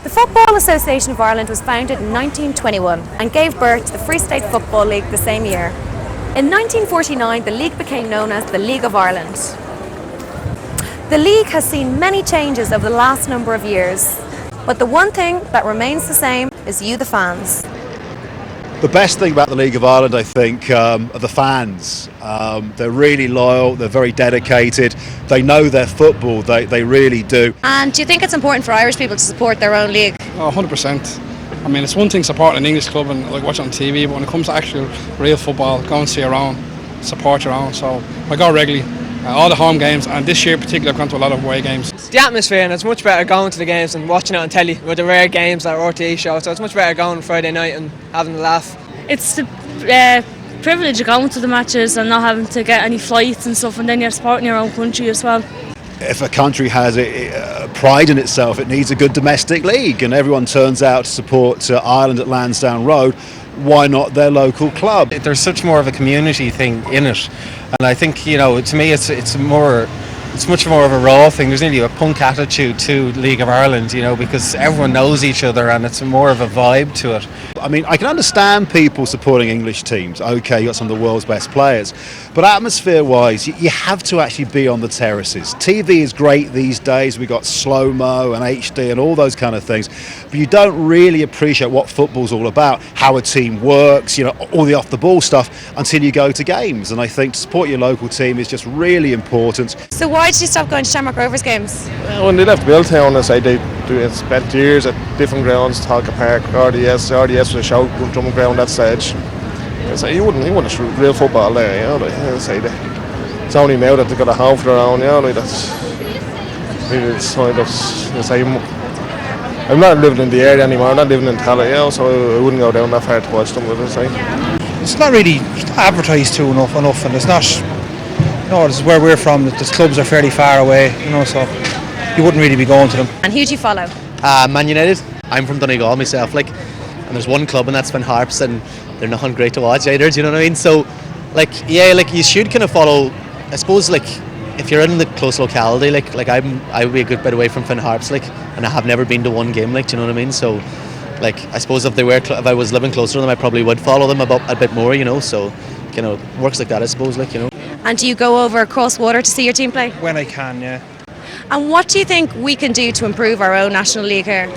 The Football Association of Ireland was founded in 1921 and gave birth to the Free State Football League the same year. In 1949, the league became known as the League of Ireland. The league has seen many changes over the last number of years, but the one thing that remains the same is you, the fans. The best thing about the League of Ireland, I think, are the fans. They're really loyal, they're very dedicated, they know their football, they really do. And do you think it's important for Irish people to support their own league? 100%. I mean, it's one thing supporting an English club and like watching on TV, but when it comes to actual real football, go and see your own, support your own. So I go regularly, all the home games, and this year in particular I've gone to a lot of away games. The atmosphere, and it's much better going to the games and watching it on telly with the rare games that RTE show, so it's much better going Friday night and having a laugh. It's the privilege of going to the matches and not having to get any flights and stuff, and then you're supporting your own country as well. If a country has pride in itself, it needs a good domestic league, and everyone turns out to support Ireland at Lansdowne Road. Why not their local club? There's such more of a community thing in it, and I think, you know, to me it's much more of a raw thing. There's nearly a punk attitude to League of Ireland, you know, because everyone knows each other and it's more of a vibe to it. I mean, I can understand people supporting English teams. Okay, you've got some of the world's best players. But atmosphere-wise, you have to actually be on the terraces. TV is great these days. We've got slow-mo and HD and all those kind of things. But you don't really appreciate what football's all about, how a team works, you know, all the off-the-ball stuff, until you go to games. And I think to support your local team is just really important. So why did you stop going to Shamrock Rovers games? When they left Billtown, I say they spent years at different grounds, Talca Park, RDS was a shout, Drummond Ground, that stage. I say you wouldn't shoot real football there, you know. Like, I say it's only now that they've got a home for their own, you know. Like that's really it's kind of. I say I'm not living in the area anymore. I'm not living in Tala, you know, so I wouldn't go down that far to watch them. What I say. It's not really advertised to enough, and it's not. No, this is where we're from. The clubs are fairly far away, you know, so you wouldn't really be going to them. And who do you follow? Man United. I'm from Donegal myself, and there's one club, and that's Finn Harps, and they're not great to watch either. Do you know what I mean? So, you should kind of follow. I suppose, if you're in the close locality, I would be a good bit away from Finn Harps, and I have never been to one game, do you know what I mean? So, I suppose if I was living closer to them, I probably would follow them a bit more, you know. So, you know, it works like that, I suppose, you know. And do you go over across water to see your team play? When I can, yeah. And what do you think we can do to improve our own national league here?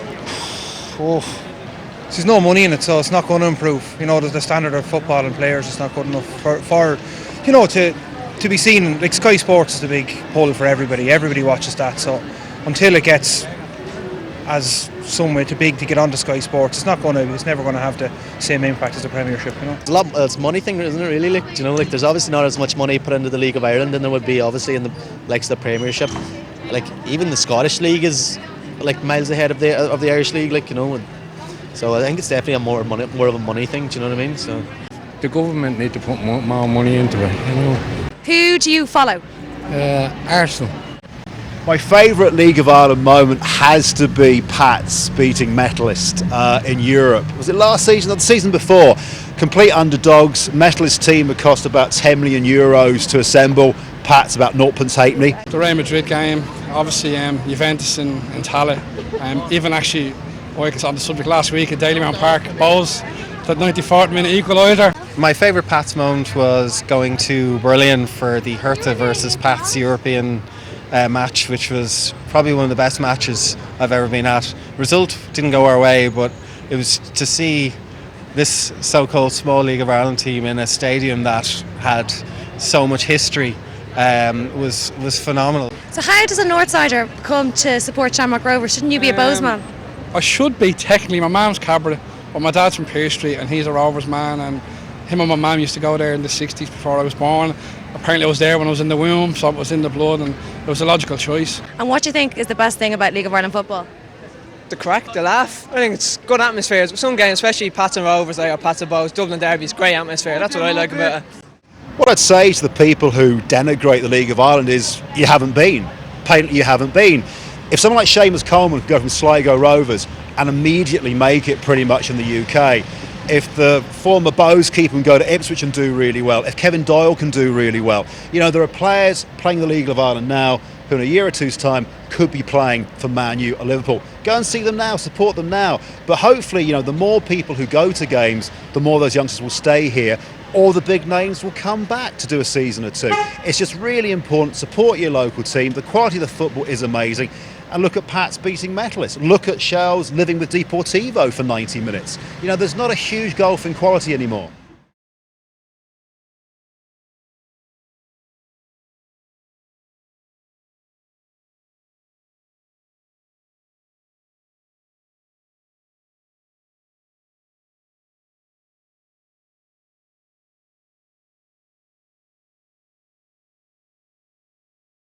There's no money in it, so it's not going to improve. You know, the standard of football and players is not good enough for you know, to be seen. Like Sky Sports is the big pull for everybody. Everybody watches that. So until it gets as somewhere too big to get onto Sky Sports, it's never going to have the same impact as the Premiership, you know. It's a money thing, isn't it, really? You know, there's obviously not as much money put into the League of Ireland than there would be obviously in the Premiership. Even the Scottish League is miles ahead of the Irish League, you know. So I think it's definitely more of a money thing, do you know what I mean? So the government need to put more money into it, you know. Who do you follow? Arsenal. My favourite League of Ireland moment has to be Pats beating Metalist in Europe. Was it last season or the season before? Complete underdogs. Metalist team had cost about €10 million to assemble. Pats about 0.8. The Real Madrid game, obviously Juventus in Tala. Even actually, like I was on the subject last week at Dalymount Park, Bowles, that 94th minute equaliser. My favourite Pats moment was going to Berlin for the Hertha versus Pats European match, which was probably one of the best matches I've ever been at. Result didn't go our way, but it was to see this so-called small League of Ireland team in a stadium that had so much history was phenomenal. So how does a Northsider come to support Shamrock Rovers? Shouldn't you be a Bows-man? I should be technically. My mum's Cabra, but my dad's from Pearse Street and he's a Rovers man, and him and my mum used to go there in the 60s before I was born. Apparently I was there when I was in the womb, so it was in the blood, and it was a logical choice. And what do you think is the best thing about League of Ireland football? The crack, the laugh. I think it's good atmosphere. Some games, especially Pats and Rovers, or Pats and Bows, Dublin Derby's great atmosphere. That's what I like about it. What I'd say to the people who denigrate the League of Ireland is you haven't been. Patently you haven't been. If someone like Seamus Coleman could go from Sligo Rovers and immediately make it pretty much in the UK, if the former Bows keeper can go to Ipswich and do really well, if Kevin Doyle can do really well, you know, there are players playing the League of Ireland now who in a year or two's time could be playing for Man U or Liverpool. Go and see them now, support them now. But hopefully, the more people who go to games, the more those youngsters will stay here, or the big names will come back to do a season or two. It's just really important. Support your local team. The quality of the football is amazing. And look at Pats beating Metalists. Look at Shells living with Deportivo for 90 minutes. There's not a huge gulf in quality anymore.